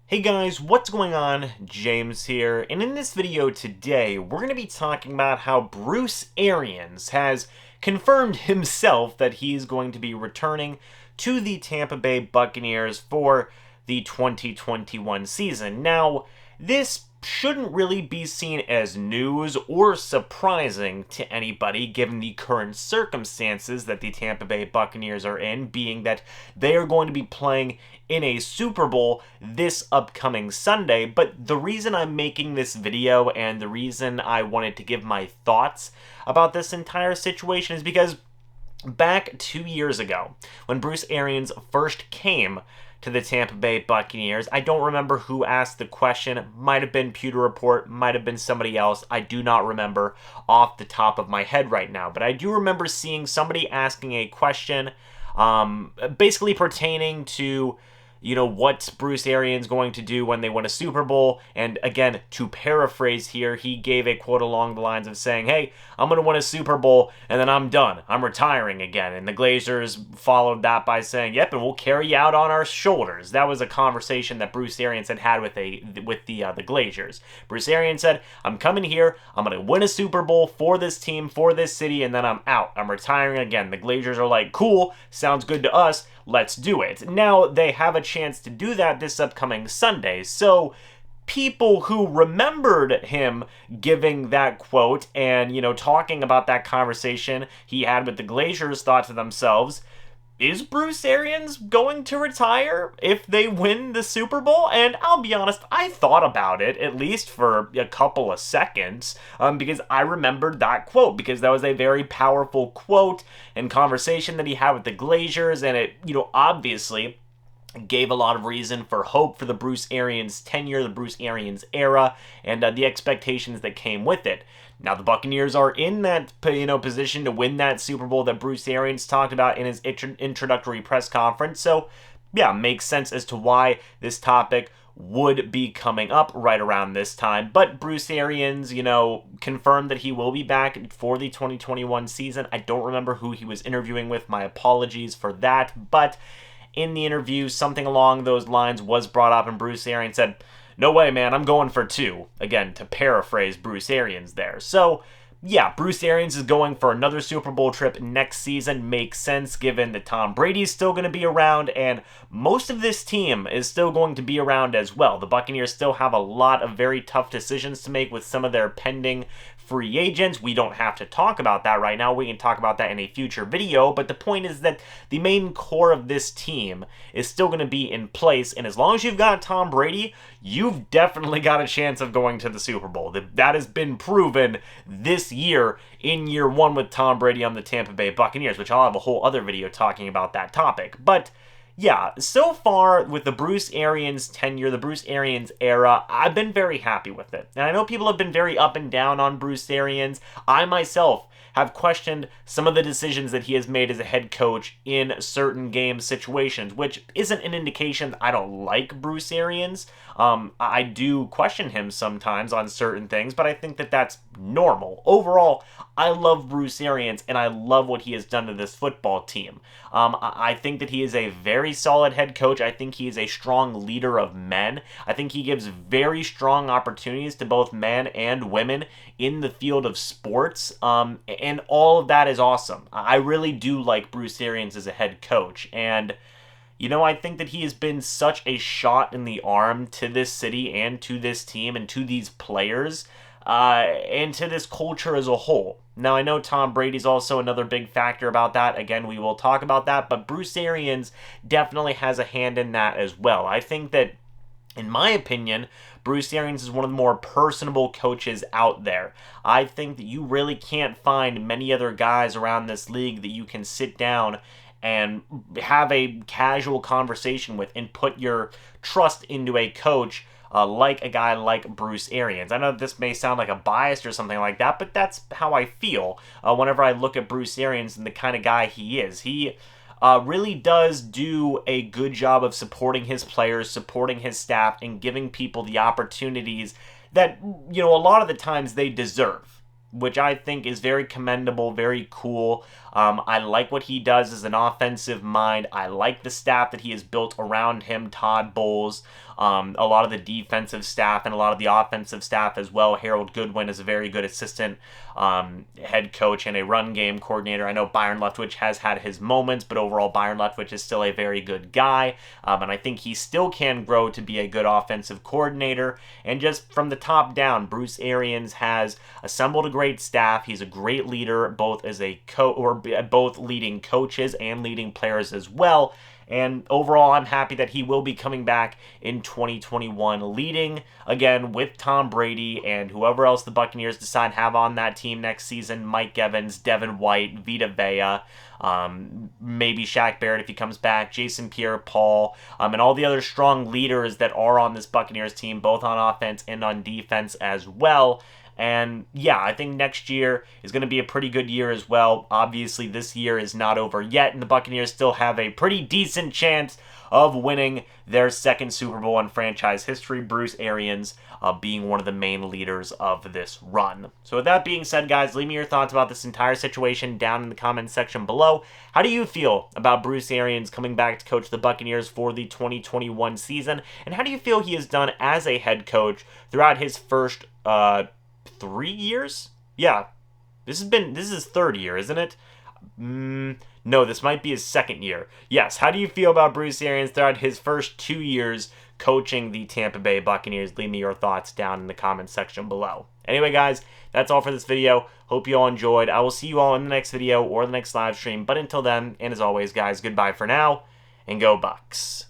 Hey guys, what's going on? James here, and in this video today, we're going to be talking about how Bruce Arians has confirmed himself that he's going to be returning to the Tampa Bay Buccaneers for the 2021 season. Now, this shouldn't really be seen as news or surprising to anybody given the current circumstances that the Tampa Bay Buccaneers are in, being that they are going to be playing in a Super Bowl this upcoming Sunday. But the reason I'm making this video and the reason I wanted to give my thoughts about this entire situation is because back 2 years ago, when Bruce Arians first came to the Tampa Bay Buccaneers, I don't remember who asked the question. Might have been Pewter Report, might have been somebody else. I do not remember off the top of my head right now, but I do remember seeing somebody asking a question basically pertaining to what's Bruce Arians going to do when they win a Super Bowl? And again, to paraphrase here, he gave a quote along the lines of saying, hey, I'm going to win a Super Bowl and then I'm done. I'm retiring again. And the Glazers followed that by saying, yep, and we'll carry you out on our shoulders. That was a conversation that Bruce Arians had with the Glazers. Bruce Arians said, I'm coming here, I'm going to win a Super Bowl for this team, for this city, and then I'm out. I'm retiring again. The Glazers are like, cool, sounds good to us. Let's do it. Now, they have a chance to do that this upcoming Sunday. So, people who remembered him giving that quote and, talking about that conversation he had with the Glazers thought to themselves, is Bruce Arians going to retire if they win the Super Bowl? And I'll be honest, I thought about it, at least for a couple of seconds, because I remembered that quote, because that was a very powerful quote and conversation that he had with the Glazers, and it, obviously gave a lot of reason for hope for the Bruce Arians tenure, the Bruce Arians era, and the expectations that came with it. Now, the Buccaneers are in that, position to win that Super Bowl that Bruce Arians talked about in his introductory press conference. So, yeah, makes sense as to why this topic would be coming up right around this time. But Bruce Arians, confirmed that he will be back for the 2021 season. I don't remember who he was interviewing with. My apologies for that. But in the interview, something along those lines was brought up, and Bruce Arians said, no way, man, I'm going for two. Again, to paraphrase Bruce Arians there. So, yeah, Bruce Arians is going for another Super Bowl trip next season. Makes sense given that Tom Brady's still going to be around, and most of this team is still going to be around as well. The Buccaneers still have a lot of very tough decisions to make with some of their pending free agents. We don't have to talk about that right now. We can talk about that in a future video, but the point is that the main core of this team is still going to be in place, and as long as you've got Tom Brady, you've definitely got a chance of going to the Super Bowl. That has been proven this year in year one with Tom Brady on the Tampa Bay Buccaneers, which I'll have a whole other video talking about that topic. But yeah, so far with the Bruce Arians tenure, the Bruce Arians era, I've been very happy with it. And I know people have been very up and down on Bruce Arians. I myself have questioned some of the decisions that he has made as a head coach in certain game situations, which isn't an indication that I don't like Bruce Arians. I do question him sometimes on certain things, but I think that that's normal. Overall, I love Bruce Arians, and I love what he has done to this football team. I think that he is a very solid head coach. I think he is a strong leader of men. I think he gives very strong opportunities to both men and women in the field of sports, and all of that is awesome. I really do like Bruce Arians as a head coach, and I think that he has been such a shot in the arm to this city and to this team and to these players, and to this culture as a whole. Now, I know Tom Brady's also another big factor about that. Again, we will talk about that, but Bruce Arians definitely has a hand in that as well. I think that, in my opinion, Bruce Arians is one of the more personable coaches out there. I think that you really can't find many other guys around this league that you can sit down and have a casual conversation with and put your trust into a coach like a guy like Bruce Arians. I know this may sound like a bias or something like that, but that's how I feel whenever I look at Bruce Arians and the kind of guy he is. He really does do a good job of supporting his players, supporting his staff, and giving people the opportunities that, a lot of the times they deserve, which I think is very commendable, very cool. I like what he does as an offensive mind. I like the staff that he has built around him, Todd Bowles. a lot of the defensive staff and a lot of the offensive staff as well. Harold Goodwin is a very good assistant head coach and a run game coordinator. I know Byron Leftwich has had his moments, but overall Byron Leftwich is still a very good guy, and I think he still can grow to be a good offensive coordinator. And just from the top down, Bruce Arians has assembled a great staff. He's a great leader, both as a both leading coaches and leading players as well. And overall, I'm happy that he will be coming back in 2021, leading again with Tom Brady and whoever else the Buccaneers decide have on that team next season. Mike Evans, Devin White, Vita Vea, maybe Shaq Barrett if he comes back, Jason Pierre-Paul, and all the other strong leaders that are on this Buccaneers team, both on offense and on defense as well. And yeah, I think next year is going to be a pretty good year as well. Obviously, this year is not over yet, and the Buccaneers still have a pretty decent chance of winning their second Super Bowl in franchise history. Bruce Arians being one of the main leaders of this run. So with that being said, guys, leave me your thoughts about this entire situation down in the comments section below. How do you feel about Bruce Arians coming back to coach the Buccaneers for the 2021 season? And how do you feel he has done as a head coach throughout his first 3 years? Yeah, this is his third year, isn't it? No, this might be his second year. Yes, how do you feel about Bruce Arians throughout his first 2 years coaching the Tampa Bay Buccaneers? Leave me your thoughts down in the comments section below. Anyway, guys, that's all for this video. Hope you all enjoyed. I will see you all in the next video or the next live stream. But until then, and as always, guys, goodbye for now, and go Bucs.